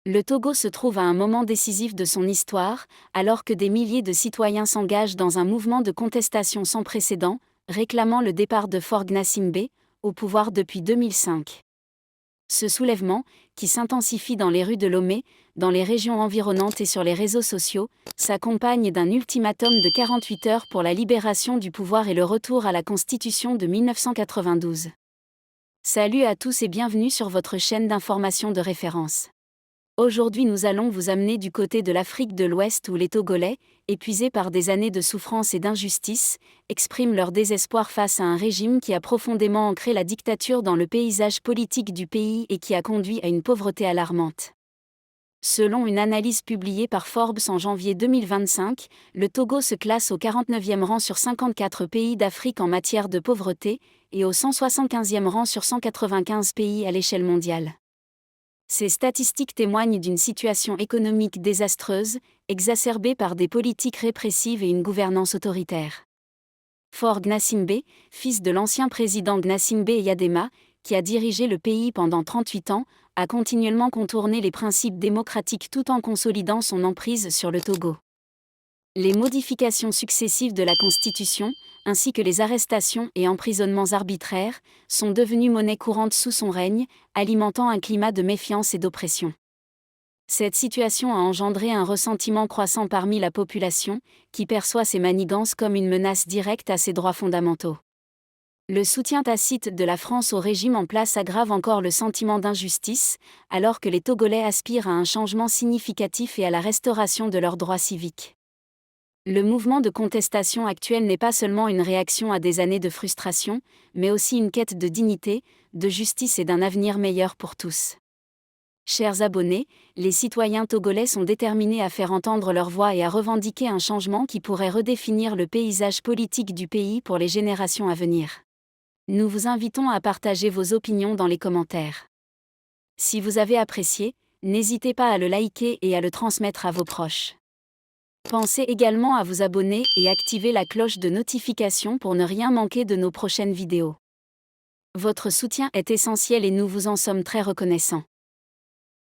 Le Togo se trouve à un moment décisif de son histoire, alors que des milliers de citoyens s'engagent dans un mouvement de contestation sans précédent, réclamant le départ de Faure Gnassingbé, au pouvoir depuis 2005. Ce soulèvement, qui s'intensifie dans les rues de Lomé, dans les régions environnantes et sur les réseaux sociaux, s'accompagne d'un ultimatum de 48 heures pour la libération du pouvoir et le retour à la Constitution de 1992. Salut à tous et bienvenue sur votre chaîne d'information de référence. Aujourd'hui nous allons vous amener du côté de l'Afrique de l'Ouest où les Togolais, épuisés par des années de souffrance et d'injustice, expriment leur désespoir face à un régime qui a profondément ancré la dictature dans le paysage politique du pays et qui a conduit à une pauvreté alarmante. Selon une analyse publiée par Forbes en janvier 2025, le Togo se classe au 49e rang sur 54 pays d'Afrique en matière de pauvreté, et au 175e rang sur 195 pays à l'échelle mondiale. Ces statistiques témoignent d'une situation économique désastreuse, exacerbée par des politiques répressives et une gouvernance autoritaire. Faure Gnassingbé, fils de l'ancien président Gnassingbé Eyadema, qui a dirigé le pays pendant 38 ans, a continuellement contourné les principes démocratiques tout en consolidant son emprise sur le Togo. Les modifications successives de la Constitution, ainsi que les arrestations et emprisonnements arbitraires, sont devenues monnaie courante sous son règne, alimentant un climat de méfiance et d'oppression. Cette situation a engendré un ressentiment croissant parmi la population, qui perçoit ces manigances comme une menace directe à ses droits fondamentaux. Le soutien tacite de la France au régime en place aggrave encore le sentiment d'injustice, alors que les Togolais aspirent à un changement significatif et à la restauration de leurs droits civiques. Le mouvement de contestation actuel n'est pas seulement une réaction à des années de frustration, mais aussi une quête de dignité, de justice et d'un avenir meilleur pour tous. Chers abonnés, les citoyens togolais sont déterminés à faire entendre leur voix et à revendiquer un changement qui pourrait redéfinir le paysage politique du pays pour les générations à venir. Nous vous invitons à partager vos opinions dans les commentaires. Si vous avez apprécié, n'hésitez pas à le liker et à le transmettre à vos proches. Pensez également à vous abonner et activer la cloche de notification pour ne rien manquer de nos prochaines vidéos. Votre soutien est essentiel et nous vous en sommes très reconnaissants.